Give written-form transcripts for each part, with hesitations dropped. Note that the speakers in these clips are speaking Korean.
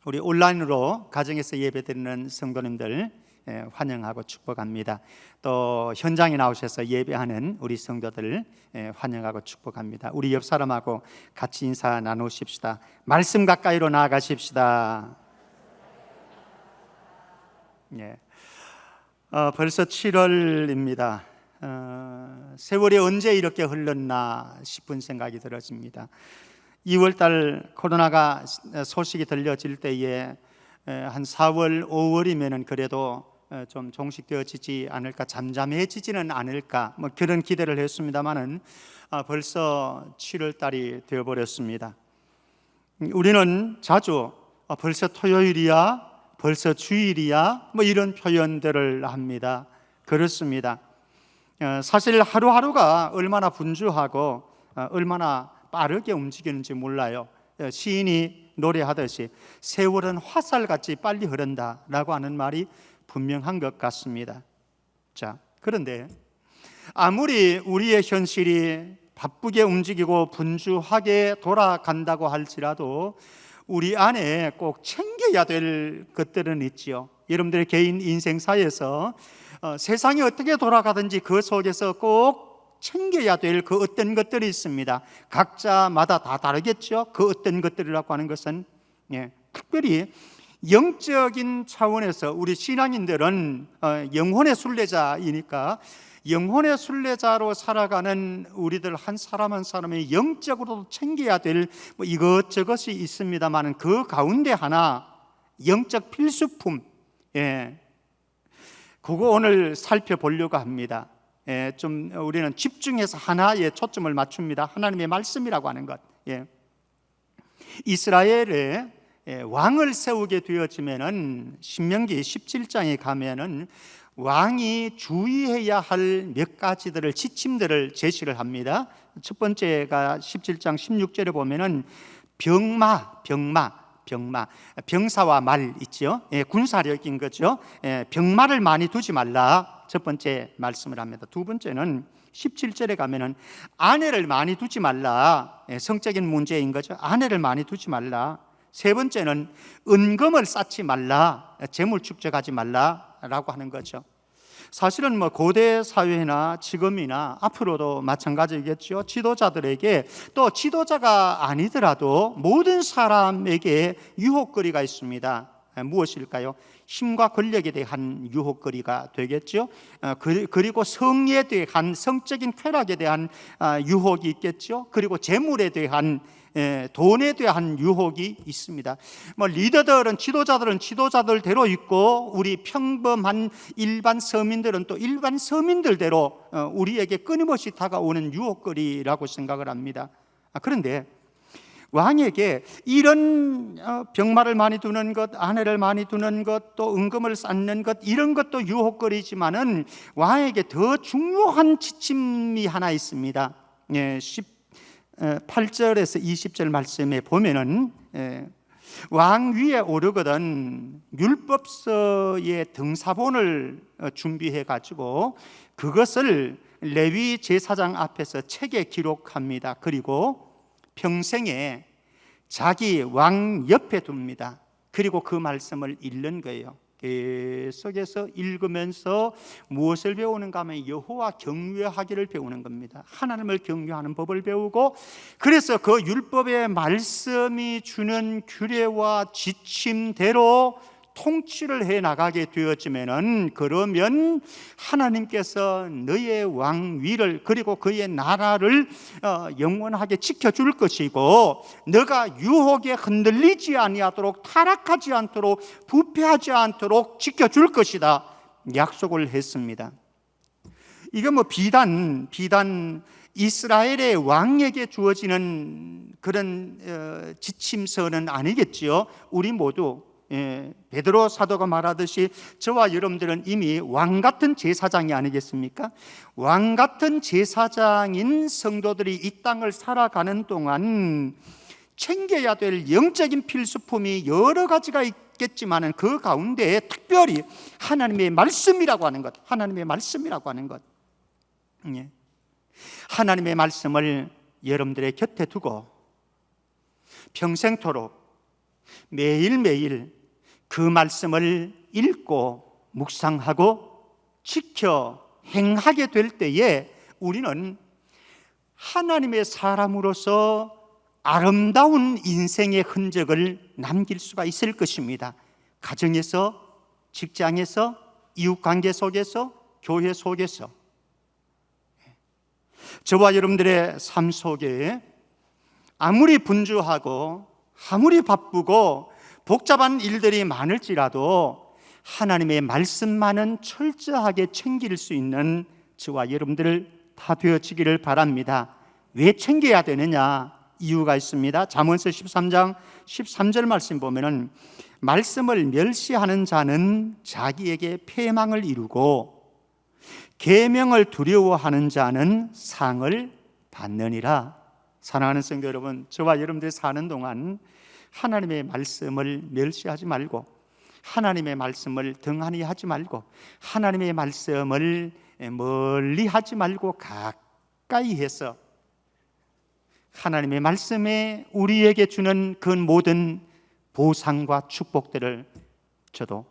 우리 온라인으로 가정에서 예배드리는 성도님들 환영하고 축복합니다. 또 현장에 나오셔서 예배하는 우리 성도들 환영하고 축복합니다. 우리 옆 사람하고 같이 인사 나누십시다. 말씀 가까이로 나아가십시다. 벌써 7월입니다. 세월이 언제 이렇게 흘렀나 싶은 생각이 들어집니다. 2월달 코로나가 소식이 들려질 때에 한 4월, 5월이면 그래도 좀 종식되어지지 않을까, 잠잠해지지는 않을까, 뭐 그런 기대를 했습니다만은 벌써 7월달이 되어버렸습니다. 우리는 자주 벌써 토요일이야, 벌써 주일이야, 뭐 이런 표현들을 합니다. 그렇습니다. 사실 하루하루가 얼마나 분주하고 얼마나 빠르게 움직이는지 몰라요. 시인이 노래하듯이 세월은 화살같이 빨리 흐른다라고 하는 말이 분명한 것 같습니다. 자, 그런데 아무리 우리의 현실이 바쁘게 움직이고 분주하게 돌아간다고 할지라도 우리 안에 꼭 챙겨야 될 것들은 있지요. 여러분들의 개인 인생사에서 세상이 어떻게 돌아가든지 그 속에서 꼭 챙겨야 될 그 어떤 것들이 있습니다. 각자마다 다 다르겠죠. 그 어떤 것들이라고 하는 것은 특별히 영적인 차원에서 우리 신앙인들은 영혼의 순례자이니까 영혼의 순례자로 살아가는 우리들 한 사람 한 사람이 영적으로도 챙겨야 될 뭐 이것저것이 있습니다만 그 가운데 하나 영적 필수품, 그거 오늘 살펴보려고 합니다. 좀 우리는 집중해서 하나에 초점을 맞춥니다. 하나님의 말씀이라고 하는 것. 이스라엘에 왕을 세우게 되어지면은 신명기 17장에 가면은 왕이 주의해야 할 몇 가지들을 지침들을 제시를 합니다. 첫 번째가 17장 16절에 보면은 병사와 말 있죠. 군사력인 거죠. 병마를 많이 두지 말라. 첫 번째 말씀을 합니다. 두 번째는 17절에 가면은 아내를 많이 두지 말라. 성적인 문제인 거죠. 아내를 많이 두지 말라. 세 번째는 은금을 쌓지 말라. 재물 축적하지 말라라고 하는 거죠. 사실은 뭐 고대 사회나 지금이나 앞으로도 마찬가지겠죠. 지도자들에게, 또 지도자가 아니더라도 모든 사람에게 유혹거리가 있습니다. 무엇일까요? 힘과 권력에 대한 유혹거리가 되겠죠. 그리고 성에 대한, 성적인 쾌락에 대한 유혹이 있겠죠. 그리고 재물에 대한, 돈에 대한 유혹이 있습니다. 뭐 리더들은, 지도자들은 지도자들대로 있고 우리 평범한 일반 서민들은 또 일반 서민들대로 우리에게 끊임없이 다가오는 유혹거리라고 생각을 합니다. 그런데 왕에게 이런 병마를 많이 두는 것, 아내를 많이 두는 것, 또 은금을 쌓는 것, 이런 것도 유혹거리지만은 왕에게 더 중요한 지침이 하나 있습니다. 8절에서 20절 말씀에 보면은 왕 위에 오르거든 율법서의 등사본을 준비해 가지고 그것을 레위 제사장 앞에서 책에 기록합니다. 그리고 평생에 자기 왕 옆에 둡니다. 그리고 그 말씀을 읽는 거예요. 계속해서 읽으면서 무엇을 배우는가 하면 여호와 경외하기를 배우는 겁니다. 하나님을 경외하는 법을 배우고, 그래서 그 율법의 말씀이 주는 규례와 지침대로 통치를 해 나가게 되어지면은, 그러면 하나님께서 너의 왕위를, 그리고 그의 나라를 영원하게 지켜줄 것이고, 너가 유혹에 흔들리지 아니하도록, 타락하지 않도록, 부패하지 않도록 지켜줄 것이다 약속을 했습니다. 이게 뭐 비단 이스라엘의 왕에게 주어지는 그런 지침서는 아니겠지요. 우리 모두 베드로 사도가 말하듯이 저와 여러분들은 이미 왕같은 제사장이 아니겠습니까? 왕같은 제사장인 성도들이 이 땅을 살아가는 동안 챙겨야 될 영적인 필수품이 여러 가지가 있겠지만 그 가운데 특별히 하나님의 말씀이라고 하는 것, 하나님의 말씀이라고 하는 것, 하나님의 말씀을 여러분들의 곁에 두고 평생토록 매일매일 그 말씀을 읽고 묵상하고 지켜 행하게 될 때에 우리는 하나님의 사람으로서 아름다운 인생의 흔적을 남길 수가 있을 것입니다. 가정에서, 직장에서, 이웃관계 속에서, 교회 속에서. 저와 여러분들의 삶 속에 아무리 분주하고 아무리 바쁘고 복잡한 일들이 많을지라도 하나님의 말씀만은 철저하게 챙길 수 있는 저와 여러분들 다 되어지기를 바랍니다. 왜 챙겨야 되느냐? 이유가 있습니다. 잠언서 13장 13절 말씀 보면은 말씀을 멸시하는 자는 자기에게 패망을 이루고 계명을 두려워하는 자는 상을 받느니라. 사랑하는 성도 여러분, 저와 여러분들이 사는 동안 하나님의 말씀을 멸시하지 말고 하나님의 말씀을 등한히 하지 말고 하나님의 말씀을 멀리 하지 말고 가까이 해서 하나님의 말씀에 우리에게 주는 그 모든 보상과 축복들을 저도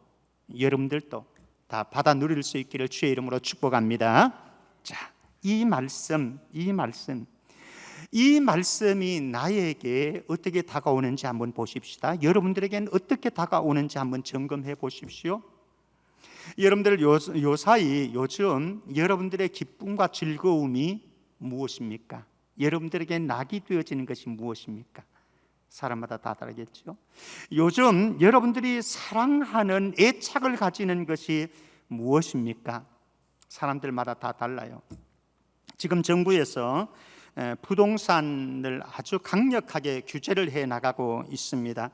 여러분들도 다 받아 누릴 수 있기를 주의 이름으로 축복합니다. 자, 이 말씀이 나에게 어떻게 다가오는지 한번 보십시다. 여러분들에게는 어떻게 다가오는지 한번 점검해 보십시오. 여러분들 요즘 여러분들의 기쁨과 즐거움이 무엇입니까? 여러분들에게 낙이 되어지는 것이 무엇입니까? 사람마다 다 다르겠죠. 요즘 여러분들이 사랑하는 애착을 가지는 것이 무엇입니까? 사람들마다 다 달라요. 지금 정부에서 부동산을 아주 강력하게 규제를 해 나가고 있습니다.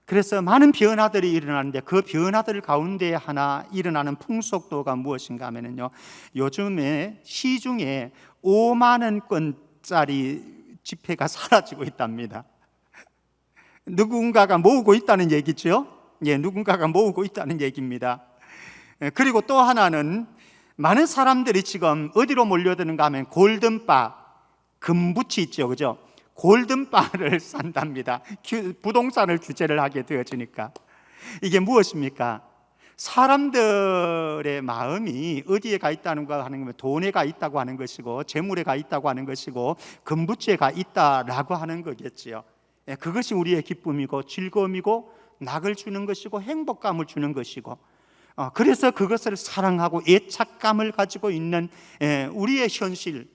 그래서 많은 변화들이 일어나는데 그 변화들 가운데 하나 일어나는 풍속도가 무엇인가 하면요, 요즘에 시중에 5만 원권짜리 지폐가 사라지고 있답니다. 누군가가 모으고 있다는 얘기죠. 예, 누군가가 모으고 있다는 얘기입니다. 그리고 또 하나는 많은 사람들이 지금 어디로 몰려드는가 하면 골든바, 금붙이 있죠, 그죠? 골든바를 산답니다. 부동산을 규제를 하게 되어지니까. 이게 무엇입니까? 사람들의 마음이 어디에 가 있다는 거 하는 거면 돈에 가 있다고 하는 것이고 재물에 가 있다고 하는 것이고 금붙이에 가 있다라고 하는 거겠지요. 그것이 우리의 기쁨이고 즐거움이고 낙을 주는 것이고 행복감을 주는 것이고, 그래서 그것을 사랑하고 애착감을 가지고 있는 우리의 현실,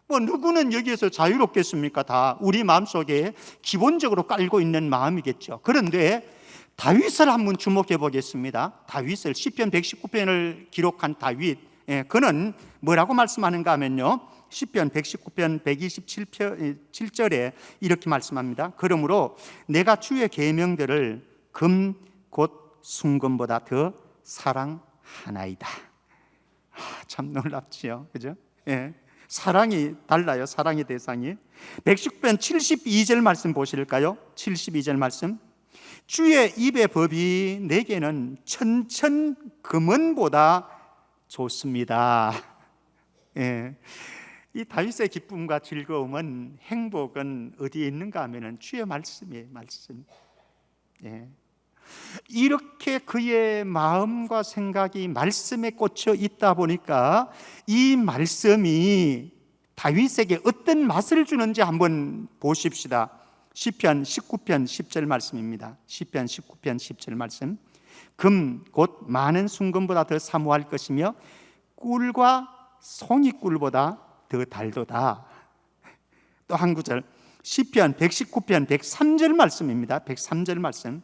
뭐 누구는 여기에서 자유롭겠습니까? 다 우리 마음속에 기본적으로 깔고 있는 마음이겠죠. 그런데 다윗을 한번 주목해 보겠습니다. 다윗을, 시편 119편을 기록한 다윗, 그는 뭐라고 말씀하는가 하면요, 시편 119편 127절에 이렇게 말씀합니다. 그러므로 내가 주의 계명들을 금 곧 순금보다 더 사랑하나이다. 참 놀랍지요, 그죠? 예. 사랑이 달라요. 사랑의 대상이. 119편 72절 말씀 보실까요? 72절 말씀. 주의 입의 법이 내게는 천천 금은보다 좋습니다. 예. 이 다윗의 기쁨과 즐거움은, 행복은 어디에 있는가 하면은 주의 말씀이에요. 말씀. 예. 이렇게 그의 마음과 생각이 말씀에 꽂혀 있다 보니까 이 말씀이 다윗에게 어떤 맛을 주는지 한번 보십시다. 시편 19편 10절 말씀입니다. 시편 19편 10절 말씀. 금 곧 많은 순금보다 더 사모할 것이며 꿀과 송이꿀보다 더 달도다. 또 한 구절, 시편 119편 103절 말씀입니다. 103절 말씀.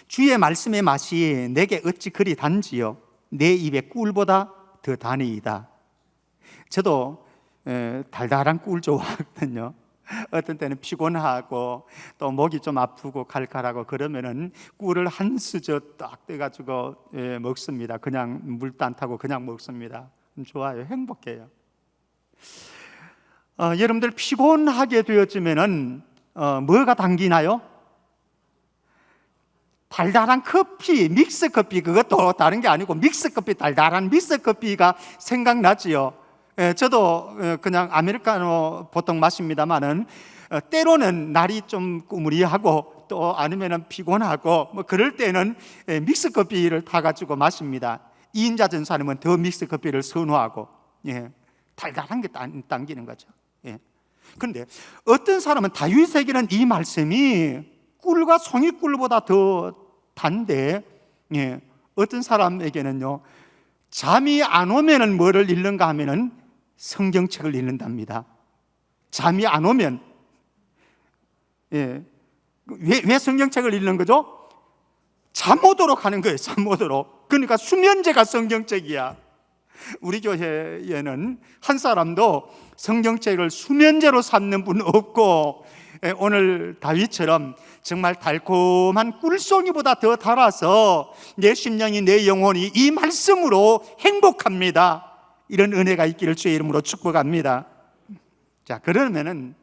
주의 말씀의 맛이 내게 어찌 그리 단지요 내 입의 꿀보다 더 다니이다. 저도 달달한 꿀 좋아하거든요. 어떤 때는 피곤하고 또 목이 좀 아프고 칼칼하고 그러면은 꿀을 한 수저 딱 떼가지고 먹습니다. 그냥 물도 안 타고 그냥 먹습니다. 좋아요. 행복해요. 여러분들 피곤하게 되어지면은 뭐가 당기나요? 달달한 커피, 믹스 커피, 그것도 다른 게 아니고 믹스 커피, 달달한 믹스 커피가 생각나지요. 저도 그냥 아메리카노 보통 마십니다만은 때로는 날이 좀 꾸무리하고 또 아니면 피곤하고 뭐 그럴 때는 믹스 커피를 타가지고 마십니다. 2인자 전사님은 더 믹스 커피를 선호하고, 달달한 게 당기는 거죠. 그런데 어떤 사람은, 다윗에게는 이 말씀이 꿀과 송이꿀보다 더 단데, 어떤 사람에게는요, 잠이 안 오면은 뭐를 읽는가 하면은 성경책을 읽는답니다. 잠이 안 오면, 왜 성경책을 읽는 거죠? 잠 오도록 하는 거예요. 잠 오도록. 그러니까 수면제가 성경책이야. 우리 교회에는 한 사람도 성경책을 수면제로 삼는 분 없고, 오늘 다윗처럼 정말 달콤한 꿀송이보다 더 달아서 내 심령이, 내 영혼이 이 말씀으로 행복합니다. 이런 은혜가 있기를 주의 이름으로 축복합니다. 자, 그러면은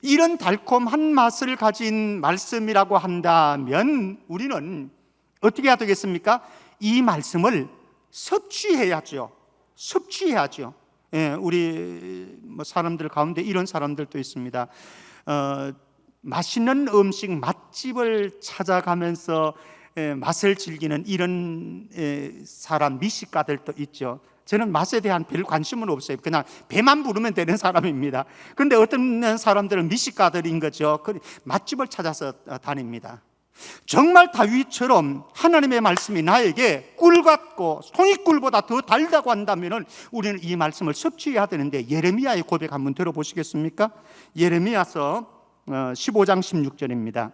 이런 달콤한 맛을 가진 말씀이라고 한다면 우리는 어떻게 해야 되겠습니까? 이 말씀을 섭취해야죠. 섭취해야죠. 우리 사람들 가운데 이런 사람들도 있습니다. 맛있는 음식 맛집을 찾아가면서 맛을 즐기는 이런 사람, 미식가들도 있죠. 저는 맛에 대한 별 관심은 없어요. 그냥 배만 부르면 되는 사람입니다. 그런데 어떤 사람들은 미식가들인 거죠. 맛집을 찾아서 다닙니다. 정말 다윗처럼 하나님의 말씀이 나에게 꿀 같고 송이꿀보다 더 달다고 한다면 우리는 이 말씀을 섭취해야 되는데, 예레미야의 고백 한번 들어보시겠습니까? 예레미야서 15장 16절입니다.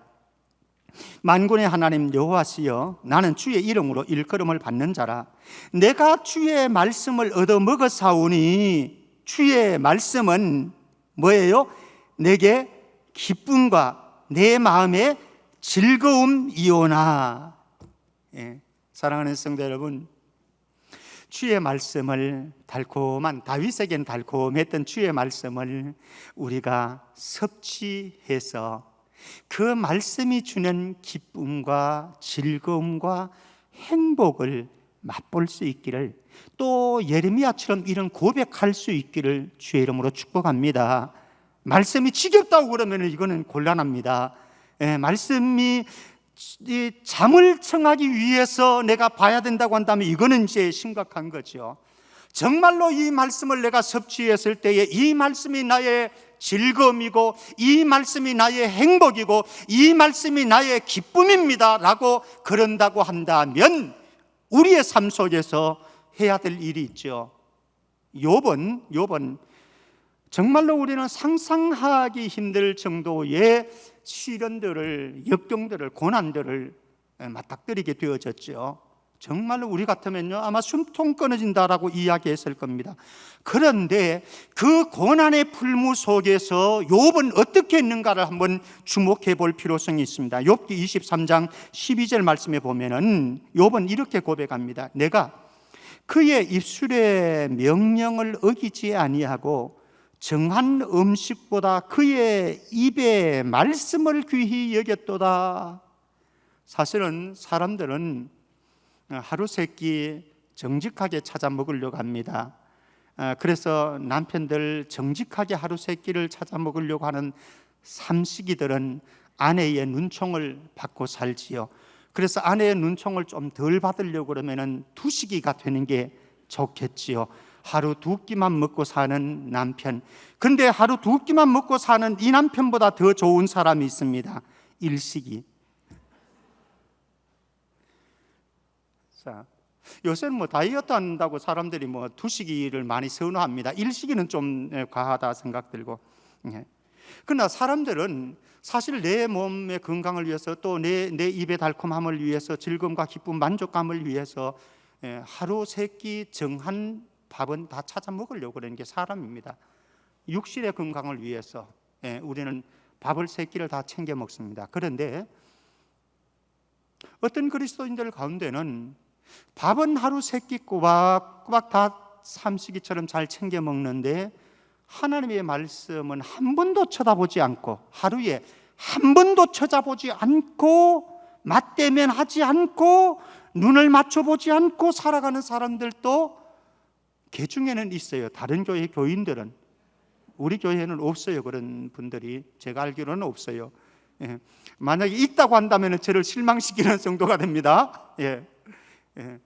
만군의 하나님 여호와시여, 나는 주의 이름으로 일컬음을 받는 자라. 내가 주의 말씀을 얻어 먹었사오니 주의 말씀은 뭐예요? 내게 기쁨과 내 마음의 즐거움이오나. 사랑하는 성도 여러분, 주의 말씀을, 달콤한, 다윗에겐 달콤했던 주의 말씀을 우리가 섭취해서 그 말씀이 주는 기쁨과 즐거움과 행복을 맛볼 수 있기를, 또 예레미야처럼 이런 고백할 수 있기를 주의 이름으로 축복합니다. 말씀이 지겹다고 그러면 이거는 곤란합니다. 말씀이 잠을 청하기 위해서 내가 봐야 된다고 한다면 이거는 이제 심각한 거죠. 정말로 이 말씀을 내가 섭취했을 때에 이 말씀이 나의 즐거움이고 이 말씀이 나의 행복이고 이 말씀이 나의 기쁨입니다 라고 그런다고 한다면 우리의 삶 속에서 해야 될 일이 있죠. 욥은 정말로 우리는 상상하기 힘들 정도의 시련들을, 역경들을, 고난들을 맞닥뜨리게 되어졌죠. 정말로 우리 같으면요 아마 숨통 끊어진다라고 이야기했을 겁니다. 그런데 그 고난의 풀무 속에서 욥은 어떻게 했는가를 한번 주목해 볼 필요성이 있습니다. 욥기 23장 12절 말씀에 보면은 욥은 이렇게 고백합니다. 내가 그의 입술의 명령을 어기지 아니하고 정한 음식보다 그의 입의 말씀을 귀히 여겼도다. 사실은 사람들은 하루 세끼 정직하게 찾아 먹으려고 합니다. 그래서 남편들 정직하게 하루 세끼를 찾아 먹으려고 하는 삼식이들은 아내의 눈총을 받고 살지요. 그래서 아내의 눈총을 좀 덜 받으려고 그러면 두식이가 되는 게 좋겠지요. 하루 두 끼만 먹고 사는 남편. 근데 하루 두 끼만 먹고 사는 이 남편보다 더 좋은 사람이 있습니다. 일식이. 자, 요새는 다이어트 한다고 사람들이 두식이를 많이 선호합니다. 일식이는 좀 과하다 생각 들고. 그러나 사람들은 사실 내 몸의 건강을 위해서 또 내 입의 달콤함을 위해서 즐거움과 기쁨, 만족감을 위해서 하루 세 끼 정한 밥은 다 찾아 먹으려고 그러는 게 사람입니다. 육신의 건강을 위해서 우리는 밥을 세 끼를 다 챙겨 먹습니다. 그런데 어떤 그리스도인들 가운데는 밥은 하루 세 끼 꼬박꼬박 다 삼식이처럼 잘 챙겨 먹는데 하나님의 말씀은 한 번도 쳐다보지 않고, 하루에 한 번도 쳐다보지 않고, 맞대면 하지 않고, 눈을 맞춰보지 않고 살아가는 사람들도 개 중에는 있어요. 다른 교회 교인들은. 우리 교회는 없어요. 그런 분들이 제가 알기로는 없어요. 예. 만약에 있다고 한다면 저를 실망시키는 정도가 됩니다. 예. 예.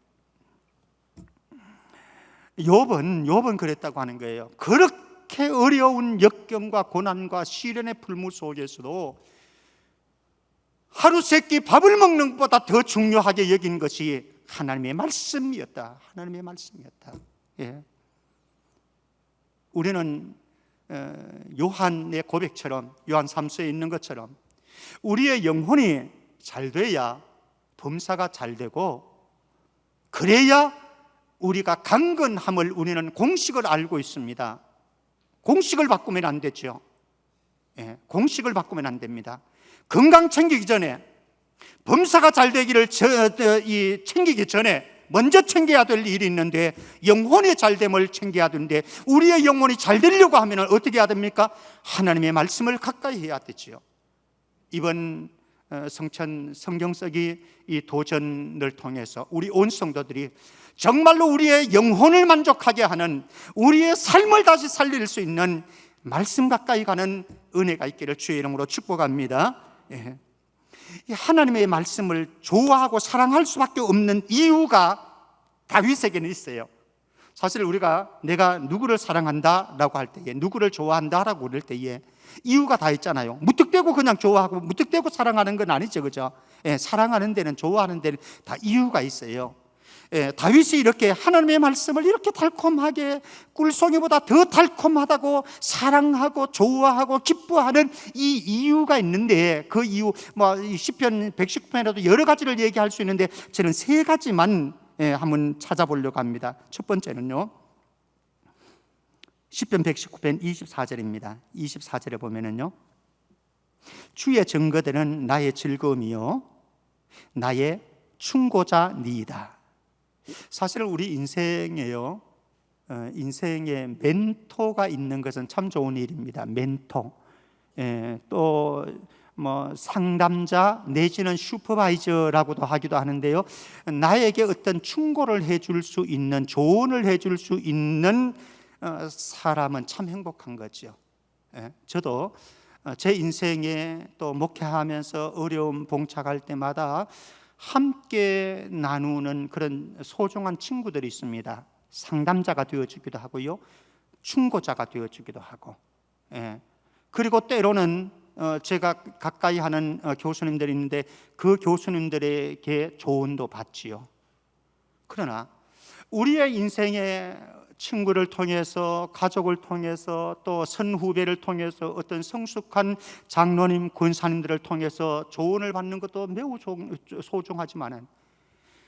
욥은 그랬다고 하는 거예요. 그렇게 어려운 역경과 고난과 시련의 풀무 속에서도 하루 세끼 밥을 먹는 것보다 더 중요하게 여긴 것이 하나님의 말씀이었다. 하나님의 말씀이었다. 예. 우리는 요한의 고백처럼, 요한 3서에 있는 것처럼 우리의 영혼이 잘 돼야 범사가 잘 되고, 그래야 우리가 강건함을 우리는 공식을 알고 있습니다. 공식을 바꾸면 안 되죠. 예, 공식을 바꾸면 안 됩니다. 건강 챙기기 전에, 범사가 잘 되기를 챙기기 전에 먼저 챙겨야 될 일이 있는데, 영혼의 잘됨을 챙겨야 되는데, 우리의 영혼이 잘 되려고 하면 어떻게 해야 됩니까? 하나님의 말씀을 가까이 해야 되지요. 이번 성천 성경쓰기 이 도전을 통해서 우리 온 성도들이 정말로 우리의 영혼을 만족하게 하는, 우리의 삶을 다시 살릴 수 있는 말씀 가까이 가는 은혜가 있기를 주의 이름으로 축복합니다. 예. 하나님의 말씀을 좋아하고 사랑할 수밖에 없는 이유가 다윗에게는 있어요. 사실 우리가 내가 누구를 사랑한다라고 할 때에, 누구를 좋아한다라고 그럴 때에 이유가 다 있잖아요. 무턱대고 그냥 좋아하고 무턱대고 사랑하는 건 아니죠, 그죠? 예, 사랑하는 데는, 좋아하는 데는 다 이유가 있어요. 예, 다윗이 이렇게 하나님의 말씀을 이렇게 달콤하게, 꿀송이보다 더 달콤하다고 사랑하고 좋아하고 기뻐하는 이 이유가 있는데, 그 이유 시편 119편에도 여러 가지를 얘기할 수 있는데 저는 세 가지만 한번 찾아보려고 합니다. 첫 번째는요, 시편 119편 24절입니다. 24절에 보면은요, 주의 증거들은 나의 즐거움이요 나의 충고자니이다. 사실 우리 인생에요, 인생에 멘토가 있는 것은 참 좋은 일입니다. 멘토, 또 상담자 내지는 슈퍼바이저라고도 하기도 하는데요, 나에게 어떤 충고를 해줄 수 있는, 조언을 해줄 수 있는 사람은 참 행복한 거죠. 저도 제 인생에 또 목회하면서 어려움 봉착할 때마다 함께 나누는 그런 소중한 친구들이 있습니다. 상담자가 되어주기도 하고요, 충고자가 되어주기도 하고, 그리고 때로는 제가 가까이 하는 교수님들이 있는데 그 교수님들에게 조언도 받지요. 그러나 우리의 인생에 친구를 통해서, 가족을 통해서, 또 선후배를 통해서, 어떤 성숙한 장로님, 권사님들을 통해서 조언을 받는 것도 매우 소중하지만,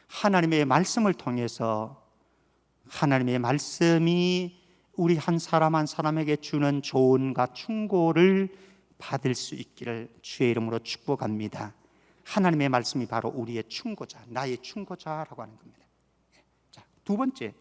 하나님의 말씀을 통해서 하나님의 말씀이 우리 한 사람 한 사람에게 주는 조언과 충고를 받을 수 있기를 주의 이름으로 축복합니다. 하나님의 말씀이 바로 우리의 충고자, 나의 충고자라고 하는 겁니다. 자, 두 번째,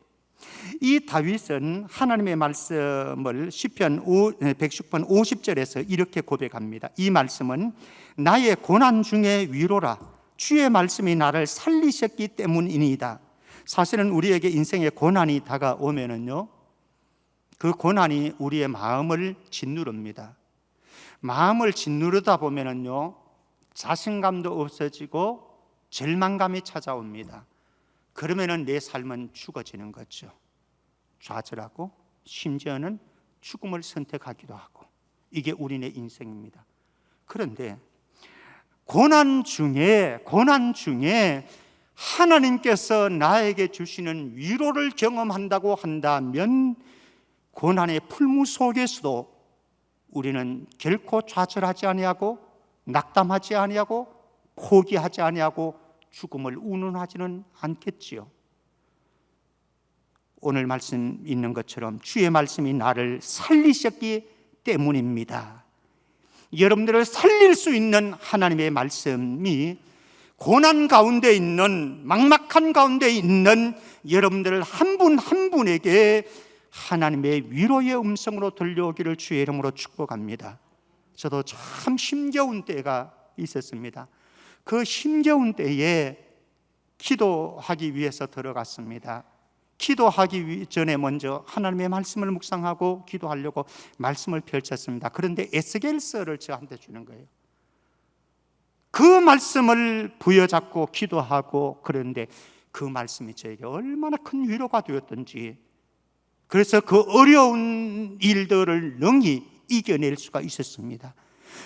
이 다윗은 하나님의 말씀을 시편 110편 50절에서 이렇게 고백합니다. 이 말씀은 나의 고난 중에 위로라, 주의 말씀이 나를 살리셨기 때문이니이다. 사실은 우리에게 인생의 고난이 다가오면은요, 그 고난이 우리의 마음을 짓누릅니다. 마음을 짓누르다 보면은요, 자신감도 없어지고 절망감이 찾아옵니다. 그러면은 내 삶은 죽어지는 거죠. 좌절하고 심지어는 죽음을 선택하기도 하고, 이게 우리의 인생입니다. 그런데 고난 중에 하나님께서 나에게 주시는 위로를 경험한다고 한다면, 고난의 풀무 속에서도 우리는 결코 좌절하지 아니하고, 낙담하지 아니하고, 포기하지 아니하고, 죽음을 운운하지는 않겠지요. 오늘 말씀 있는 것처럼 주의 말씀이 나를 살리셨기 때문입니다. 여러분들을 살릴 수 있는 하나님의 말씀이 고난 가운데 있는, 막막한 가운데 있는 여러분들 한 분 한 분에게 하나님의 위로의 음성으로 들려오기를 주의 이름으로 축복합니다. 저도 참 힘겨운 때가 있었습니다. 그 힘겨운 때에 기도하기 위해서 들어갔습니다. 기도하기 전에 먼저 하나님의 말씀을 묵상하고 기도하려고 말씀을 펼쳤습니다. 그런데 에스겔서를 저한테 주는 거예요. 그 말씀을 부여잡고 기도하고 그런데 그 말씀이 저에게 얼마나 큰 위로가 되었던지, 그래서 그 어려운 일들을 능히 이겨낼 수가 있었습니다.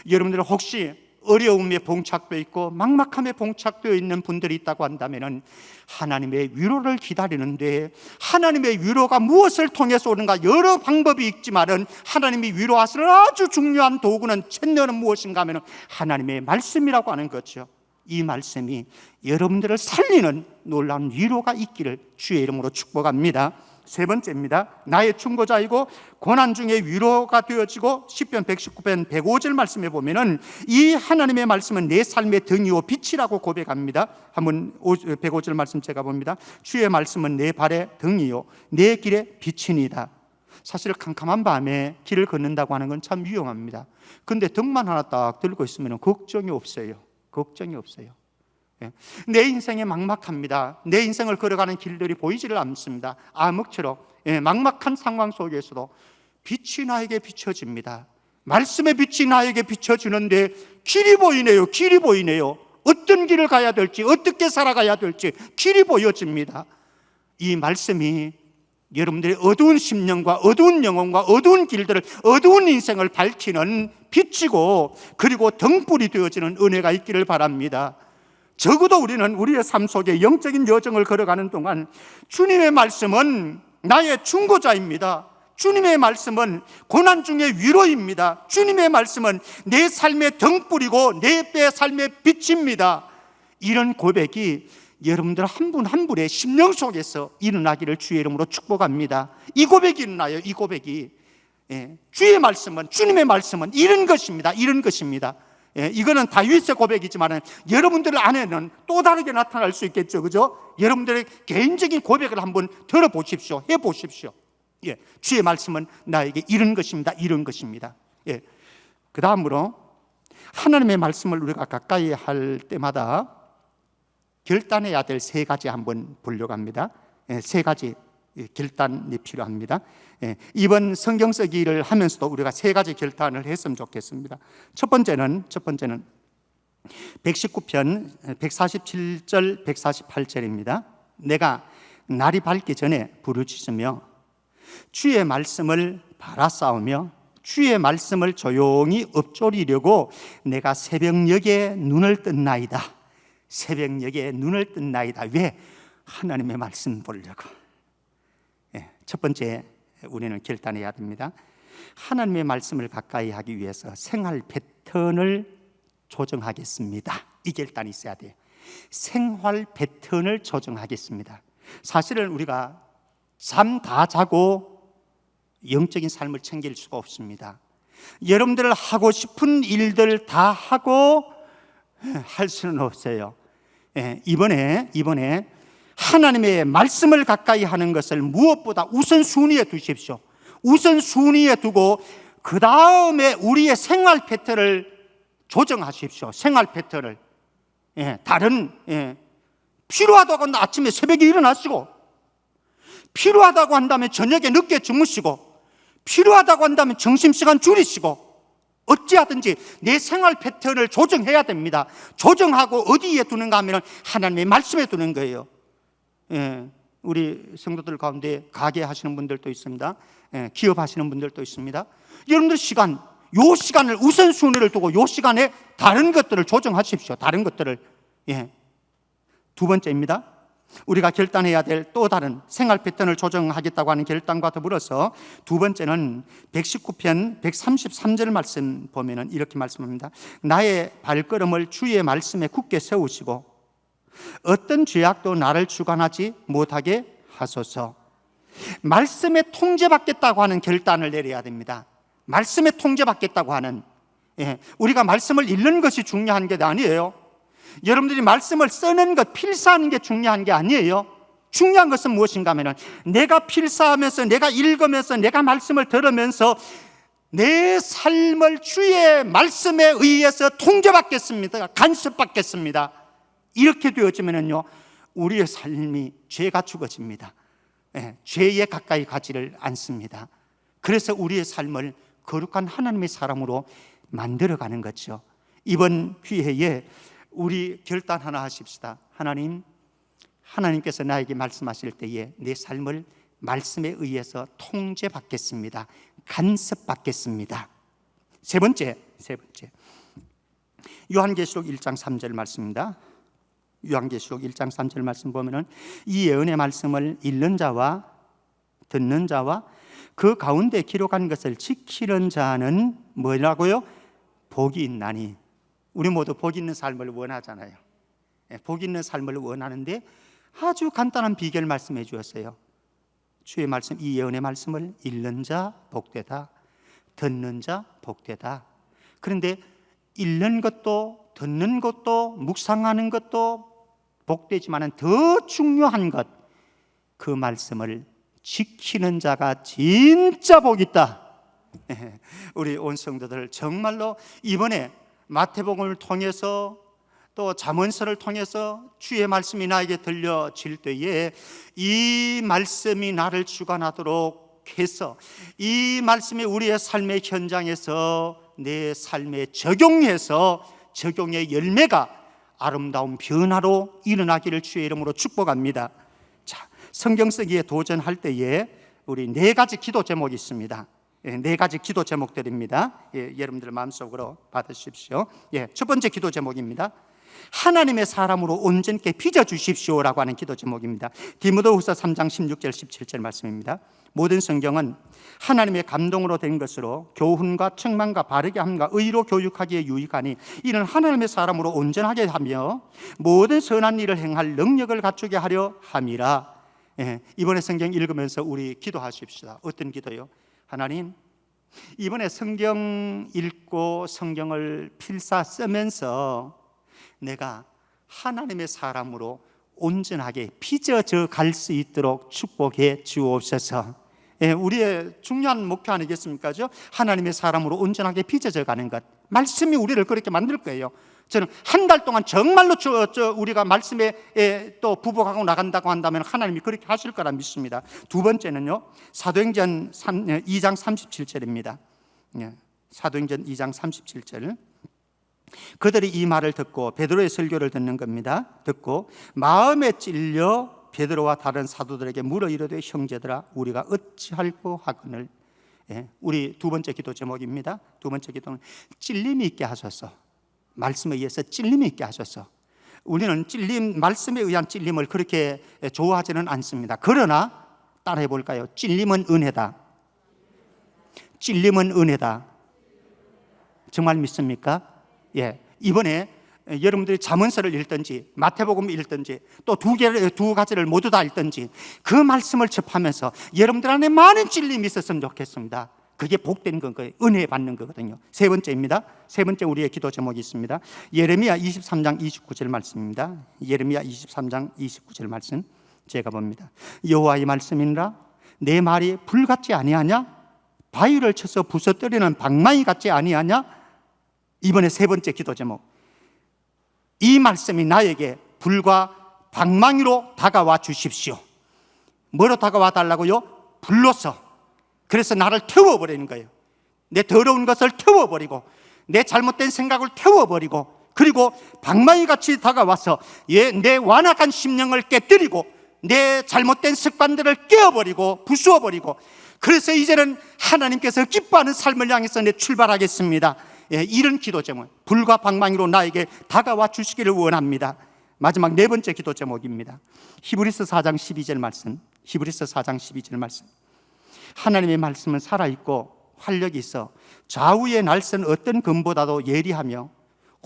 여러분들 혹시 어려움에 봉착되어 있고 막막함에 봉착되어 있는 분들이 있다고 한다면 하나님의 위로를 기다리는데, 하나님의 위로가 무엇을 통해서 오는가, 여러 방법이 있지만은 하나님이 위로하시는 아주 중요한 도구는 첫째는 무엇인가 하면 하나님의 말씀이라고 하는 거죠. 이 말씀이 여러분들을 살리는 놀라운 위로가 있기를 주의 이름으로 축복합니다. 세 번째입니다. 나의 충고자이고 고난 중에 위로가 되어지고, 시편 119편 105절 말씀에 보면은 이 하나님의 말씀은 내 삶의 등이요 빛이라고 고백합니다. 한번 105절 말씀 제가 봅니다. 주의 말씀은 내 발의 등이요 내 길의 빛이니다. 사실 캄캄한 밤에 길을 걷는다고 하는 건 참 위험합니다. 근데 등만 하나 딱 들고 있으면 걱정이 없어요. 걱정이 없어요. 내 인생에 막막합니다. 내 인생을 걸어가는 길들이 보이지를 않습니다. 암흑처럼 막막한 상황 속에서도 빛이 나에게 비춰집니다. 말씀의 빛이 나에게 비춰주는데 길이 보이네요. 길이 보이네요. 어떤 길을 가야 될지, 어떻게 살아가야 될지 길이 보여집니다. 이 말씀이 여러분들의 어두운 심령과 어두운 영혼과 어두운 길들을, 어두운 인생을 밝히는 빛이고, 그리고 등불이 되어지는 은혜가 있기를 바랍니다. 적어도 우리는 우리의 삶 속에 영적인 여정을 걸어가는 동안 주님의 말씀은 나의 충고자입니다. 주님의 말씀은 고난 중의 위로입니다. 주님의 말씀은 내 삶의 등불이고 내 삶의 빛입니다. 이런 고백이 여러분들 한 분 한 분의 심령 속에서 일어나기를 주의 이름으로 축복합니다. 이 고백이 일어나요. 이 고백이 주의 말씀은, 주님의 말씀은 이런 것입니다. 이런 것입니다. 이거는 다윗의 고백이지만 여러분들 안에는 또 다르게 나타날 수 있겠죠. 그죠? 여러분들의 개인적인 고백을 한번 들어보십시오. 해보십시오. 주의 말씀은 나에게 이런 것입니다. 이런 것입니다. 그 다음으로 하나님의 말씀을 우리가 가까이 할 때마다 결단해야 될 세 가지 한번 보려고 합니다. 세 가지 결단이 필요합니다. 이번 성경 쓰기를 하면서도 우리가 세 가지 결단을 했으면 좋겠습니다. 첫 번째는 119편 147절 148절입니다. 내가 날이 밝기 전에 부르짖으며 주의 말씀을 바라싸우며 주의 말씀을 조용히 읊조리려고 내가 새벽녘에 눈을 뜬나이다. 새벽녘에 눈을 뜬나이다. 왜? 하나님의 말씀 보려고. 첫 번째 우리는 결단해야 됩니다. 하나님의 말씀을 가까이 하기 위해서 생활 패턴을 조정하겠습니다. 이 결단이 있어야 돼요. 생활 패턴을 조정하겠습니다. 사실은 우리가 잠 다 자고 영적인 삶을 챙길 수가 없습니다. 여러분들 하고 싶은 일들 다 하고 할 수는 없어요. 이번에 하나님의 말씀을 가까이 하는 것을 무엇보다 우선순위에 두십시오. 우선순위에 두고 그 다음에 우리의 생활 패턴을 조정하십시오. 생활 패턴을. 필요하다고 한다면 아침에 새벽에 일어나시고, 필요하다고 한다면 저녁에 늦게 주무시고, 필요하다고 한다면 점심시간 줄이시고, 어찌하든지 내 생활 패턴을 조정해야 됩니다. 조정하고 어디에 두는가 하면 하나님의 말씀에 두는 거예요. 우리 성도들 가운데 가게 하시는 분들도 있습니다. 기업 하시는 분들도 있습니다. 여러분들 요 시간을 우선순위를 두고 요 시간에 다른 것들을 조정하십시오. 다른 것들을. 두 번째입니다. 우리가 결단해야 될 또 다른 생활 패턴을 조정하겠다고 하는 결단과 더불어서 두 번째는 119편 133절 말씀 보면은 이렇게 말씀합니다. 나의 발걸음을 주의 말씀에 굳게 세우시고 어떤 죄악도 나를 주관하지 못하게 하소서. 말씀에 통제받겠다고 하는 결단을 내려야 됩니다. 말씀에 통제받겠다고 하는, 우리가 말씀을 읽는 것이 중요한 게 아니에요. 여러분들이 말씀을 쓰는 것, 필사하는 게 중요한 게 아니에요. 중요한 것은 무엇인가 하면 내가 필사하면서, 내가 읽으면서, 내가 말씀을 들으면서 내 삶을 주의 말씀에 의해서 통제받겠습니다. 간섭받겠습니다. 이렇게 되어지면요, 우리의 삶이 죄가 죽어집니다. 죄에 가까이 가지를 않습니다. 그래서 우리의 삶을 거룩한 하나님의 사람으로 만들어가는 거죠. 이번 기회에 우리 결단 하나 하십시다. 하나님께서 나에게 말씀하실 때에 내 삶을 말씀에 의해서 통제받겠습니다. 간섭받겠습니다. 세 번째 요한계시록 1장 3절 말씀입니다. 요한계시록 1장 3절 말씀 보면은 이 예언의 말씀을 읽는 자와 듣는 자와 그 가운데 기록한 것을 지키는 자는 뭐라고요? 복이 있나니. 우리 모두 복 있는 삶을 원하잖아요. 복 있는 삶을 원하는데 아주 간단한 비결 말씀해 주었어요. 주의 말씀, 이 예언의 말씀을 읽는 자 복되다, 듣는 자 복되다. 그런데 읽는 것도 듣는 것도 묵상하는 것도 복되지만 더 중요한 것, 그 말씀을 지키는 자가 진짜 복 있다. 우리 온 성도들 정말로 이번에 마태복음을 통해서 또 잠언서를 통해서 주의 말씀이 나에게 들려질 때에 이 말씀이 나를 주관하도록 해서 이 말씀이 우리의 삶의 현장에서 내 삶에 적용해서 적용의 열매가 아름다운 변화로 일어나기를 주의 이름으로 축복합니다. 자, 성경 쓰기에 도전할 때에 우리 네 가지 기도 제목이 있습니다. 네 가지 기도 제목들입니다. 여러분들 마음속으로 받으십시오. 첫 번째 기도 제목입니다. 하나님의 사람으로 온전케 빚어주십시오라고 하는 기도 제목입니다. 디모데후서 3장 16절 17절 말씀입니다. 모든 성경은 하나님의 감동으로 된 것으로 교훈과 책망과 바르게 함과 의로 교육하기에 유익하니 이는 하나님의 사람으로 온전하게 하며 모든 선한 일을 행할 능력을 갖추게 하려 함이라. 이번에 성경 읽으면서 우리 기도하십시다. 어떤 기도요? 하나님, 이번에 성경 읽고 성경을 필사 쓰면서 내가 하나님의 사람으로 온전하게 빚어져 갈 수 있도록 축복해 주옵소서. 우리의 중요한 목표 아니겠습니까? 하나님의 사람으로 온전하게 빚어져 가는 것, 말씀이 우리를 그렇게 만들 거예요. 저는 한 달 동안 정말로 우리가 말씀에 또 부복하고 나간다고 한다면 하나님이 그렇게 하실 거라 믿습니다. 두 번째는요, 사도행전 2장 37절입니다. 사도행전 2장 37절. 그들이 이 말을 듣고 베드로의 설교를 듣는 겁니다. 듣고 마음에 찔려 베드로와 다른 사도들에게 물어 이르되 형제들아 우리가 어찌할꼬 하거늘. 우리 두 번째 기도 제목입니다. 두 번째 기도는 찔림이 있게 하소서. 말씀에 의해서 찔림이 있게 하소서. 우리는 말씀에 의한 찔림을 그렇게 좋아하지는 않습니다. 그러나 따라해 볼까요? 찔림은 은혜다. 찔림은 은혜다. 정말 믿습니까? 이번에 여러분들이 잠언서를 읽든지 마태복음을 읽든지 또 두 가지를 모두 다 읽든지 그 말씀을 접하면서 여러분들 안에 많은 찔림이 있었으면 좋겠습니다. 그게 복된 거예요. 은혜 받는 거거든요. 세 번째입니다. 세 번째 우리의 기도 제목이 있습니다. 예레미야 23장 29절 말씀입니다. 예레미야 23장 29절 말씀 제가 봅니다. 여호와의 말씀이니라 내 말이 불 같지 아니하냐? 바위를 쳐서 부서뜨리는 방망이 같지 아니하냐? 이번에 세 번째 기도 제목, 이 말씀이 나에게 불과 방망이로 다가와 주십시오. 뭐로 다가와 달라고요? 불로서. 그래서 나를 태워버리는 거예요. 내 더러운 것을 태워버리고 내 잘못된 생각을 태워버리고 그리고 방망이같이 다가와서 내 완악한 심령을 깨뜨리고 내 잘못된 습관들을 깨어버리고 부수어버리고, 그래서 이제는 하나님께서 기뻐하는 삶을 향해서 내 출발하겠습니다. 이런 기도 제목, 불과 방망이로 나에게 다가와 주시기를 원합니다. 마지막 네 번째 기도 제목입니다. 히브리서 4장 12절 말씀. 히브리서 4장 12절 말씀. 하나님의 말씀은 살아있고 활력이 있어 좌우의 날선 어떤 금보다도 예리하며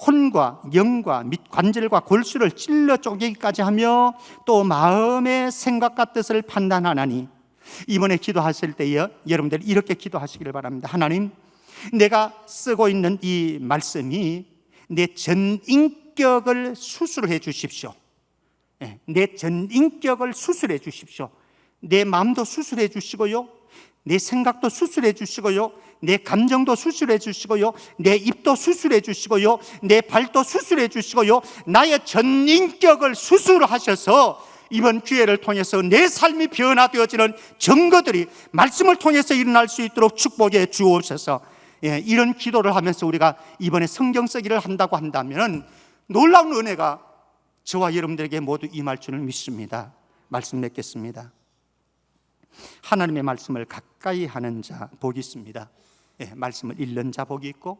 혼과 영과 및 관절과 골수를 찔러 쪼개기까지 하며 또 마음의 생각과 뜻을 판단하나니. 이번에 기도하실 때에 여러분들 이렇게 기도하시기를 바랍니다. 하나님, 내가 쓰고 있는 이 말씀이 내 전 인격을 수술해 주십시오. 내 전 인격을 수술해 주십시오. 내 마음도 수술해 주시고요, 내 생각도 수술해 주시고요, 내 감정도 수술해 주시고요, 내 입도 수술해 주시고요, 내 발도 수술해 주시고요, 나의 전 인격을 수술하셔서 이번 기회를 통해서 내 삶이 변화되어지는 증거들이 말씀을 통해서 일어날 수 있도록 축복해 주옵소서. 이런 기도를 하면서 우리가 이번에 성경 쓰기를 한다고 한다면 놀라운 은혜가 저와 여러분들에게 모두 임할 줄을 믿습니다. 말씀 맺겠습니다. 하나님의 말씀을 가까이 하는 자 복이 있습니다. 말씀을 읽는 자 복이 있고,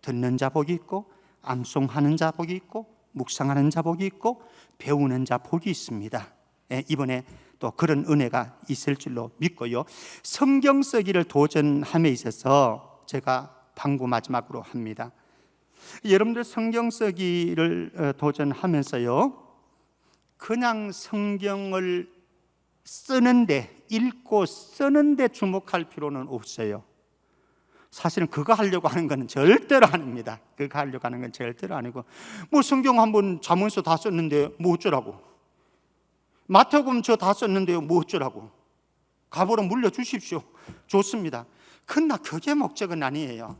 듣는 자 복이 있고, 암송하는 자 복이 있고, 묵상하는 자 복이 있고, 배우는 자 복이 있습니다. 이번에 또 그런 은혜가 있을 줄로 믿고요. 성경 쓰기를 도전함에 있어서 제가 방구 마지막으로 합니다. 여러분들 성경 쓰기를 도전하면서요, 그냥 성경을 쓰는데, 읽고 쓰는데 주목할 필요는 없어요. 사실은 그거 하려고 하는 건 절대로 아닙니다. 그거 하려고 하는 건 절대로 아니고, 뭐 성경 한번 잠언서 다 썼는데 뭐 어쩌라고, 마태복음 저 다 썼는데요 뭐 어쩌라고, 갑으로 물려주십시오. 좋습니다. 그러나 그게 목적은 아니에요.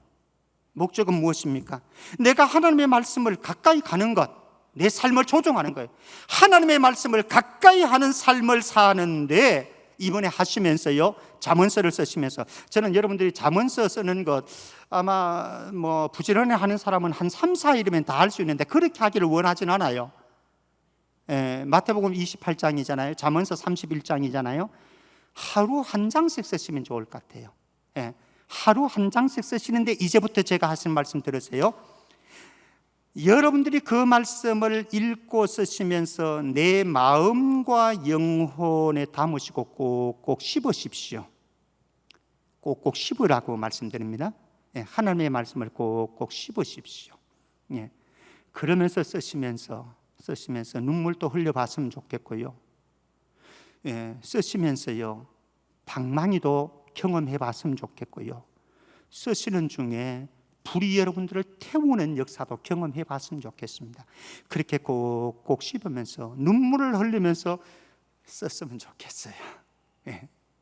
목적은 무엇입니까? 내가 하나님의 말씀을 가까이 가는 것, 내 삶을 조정하는 거예요. 하나님의 말씀을 가까이 하는 삶을 사는데, 이번에 하시면서요, 잠언서를 쓰시면서, 저는 여러분들이 잠언서 쓰는 것 아마 뭐 부지런히 하는 사람은 한 3, 4일이면 다 할 수 있는데 그렇게 하기를 원하진 않아요. 마태복음 28장이잖아요. 잠언서 31장이잖아요. 하루 한 장씩 쓰시면 좋을 것 같아요. 하루 한 장씩 쓰시는데, 이제부터 제가 하신 말씀 들으세요. 여러분들이 그 말씀을 읽고 쓰시면서 내 마음과 영혼에 담으시고 꼭꼭 씹으십시오. 꼭꼭 씹으라고 말씀드립니다. 하나님의 말씀을 꼭꼭 씹으십시오. 그러면서 쓰시면서 눈물도 흘려봤으면 좋겠고요. 쓰시면서요, 방망이도 경험해봤으면 좋겠고요. 쓰시는 중에 불이 여러분들을 태우는 역사도 경험해봤으면 좋겠습니다. 그렇게 꼭꼭 씹으면서 눈물을 흘리면서 썼으면 좋겠어요.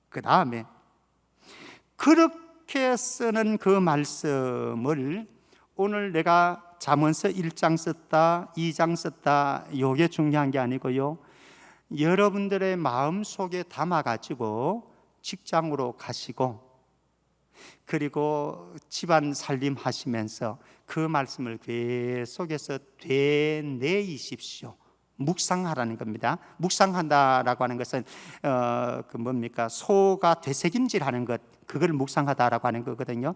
그 다음에 그렇게 쓰는 그 말씀을 오늘 내가 잠언서 1장 썼다, 2장 썼다, 이게 중요한 게 아니고요, 여러분들의 마음속에 담아가지고 직장으로 가시고, 그리고 집안 살림 하시면서 그 말씀을 계속해서 되뇌이십시오. 묵상하라는 겁니다. 묵상한다라고 하는 것은 소가 되새김질하는 것, 그걸 묵상하다라고 하는 거거든요.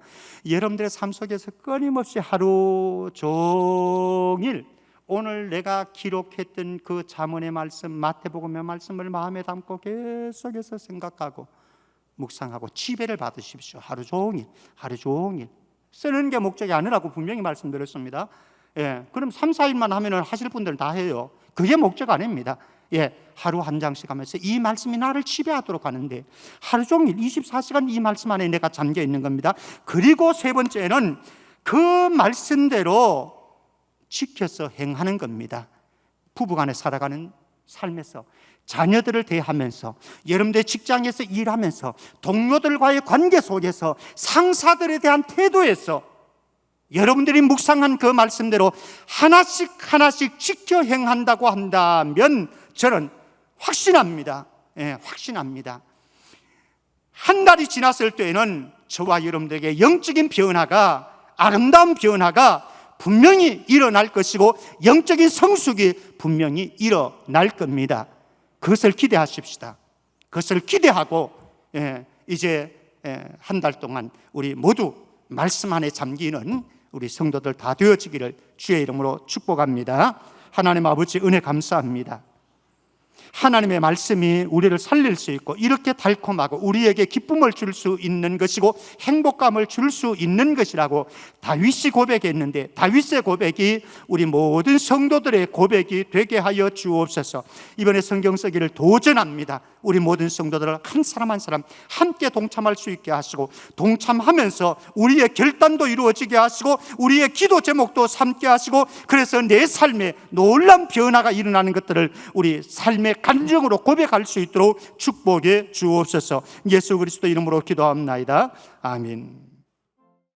여러분들의 삶 속에서 끊임없이 하루 종일 오늘 내가 기록했던 그 잠언의 말씀, 마태복음의 말씀을 마음에 담고 계속해서 생각하고 묵상하고 지배를 받으십시오. 하루 종일 쓰는 게 목적이 아니라고 분명히 말씀드렸습니다. 그럼 3, 4일만 하면 하실 분들은 다 해요. 그게 목적 아닙니다. 하루 한 장씩 하면서 이 말씀이 나를 지배하도록 하는데, 하루 종일 24시간 이 말씀 안에 내가 잠겨 있는 겁니다. 그리고 세 번째는 그 말씀대로 지켜서 행하는 겁니다. 부부간에 살아가는 삶에서, 자녀들을 대하면서, 여러분들의 직장에서 일하면서, 동료들과의 관계 속에서, 상사들에 대한 태도에서 여러분들이 묵상한 그 말씀대로 하나씩 지켜 행한다고 한다면 저는 확신합니다. 확신합니다. 한 달이 지났을 때에는 저와 여러분들에게 영적인 변화가, 아름다운 변화가 분명히 일어날 것이고, 영적인 성숙이 분명히 일어날 겁니다. 그것을 기대하십시다. 그것을 기대하고 이제 한 달 동안 우리 모두 말씀 안에 잠기는 우리 성도들 다 되어지기를 주의 이름으로 축복합니다. 하나님 아버지, 은혜 감사합니다. 하나님의 말씀이 우리를 살릴 수 있고, 이렇게 달콤하고 우리에게 기쁨을 줄 수 있는 것이고 행복감을 줄 수 있는 것이라고 다윗이 고백했는데, 다윗의 고백이 우리 모든 성도들의 고백이 되게 하여 주옵소서. 이번에 성경 쓰기를 도전합니다. 우리 모든 성도들을 한 사람 한 사람 함께 동참할 수 있게 하시고, 동참하면서 우리의 결단도 이루어지게 하시고, 우리의 기도 제목도 삼게 하시고, 그래서 내 삶에 놀라운 변화가 일어나는 것들을 우리 삶의 간증으로 고백할 수 있도록 축복해 주옵소서. 예수 그리스도 이름으로 기도합나이다. 아멘.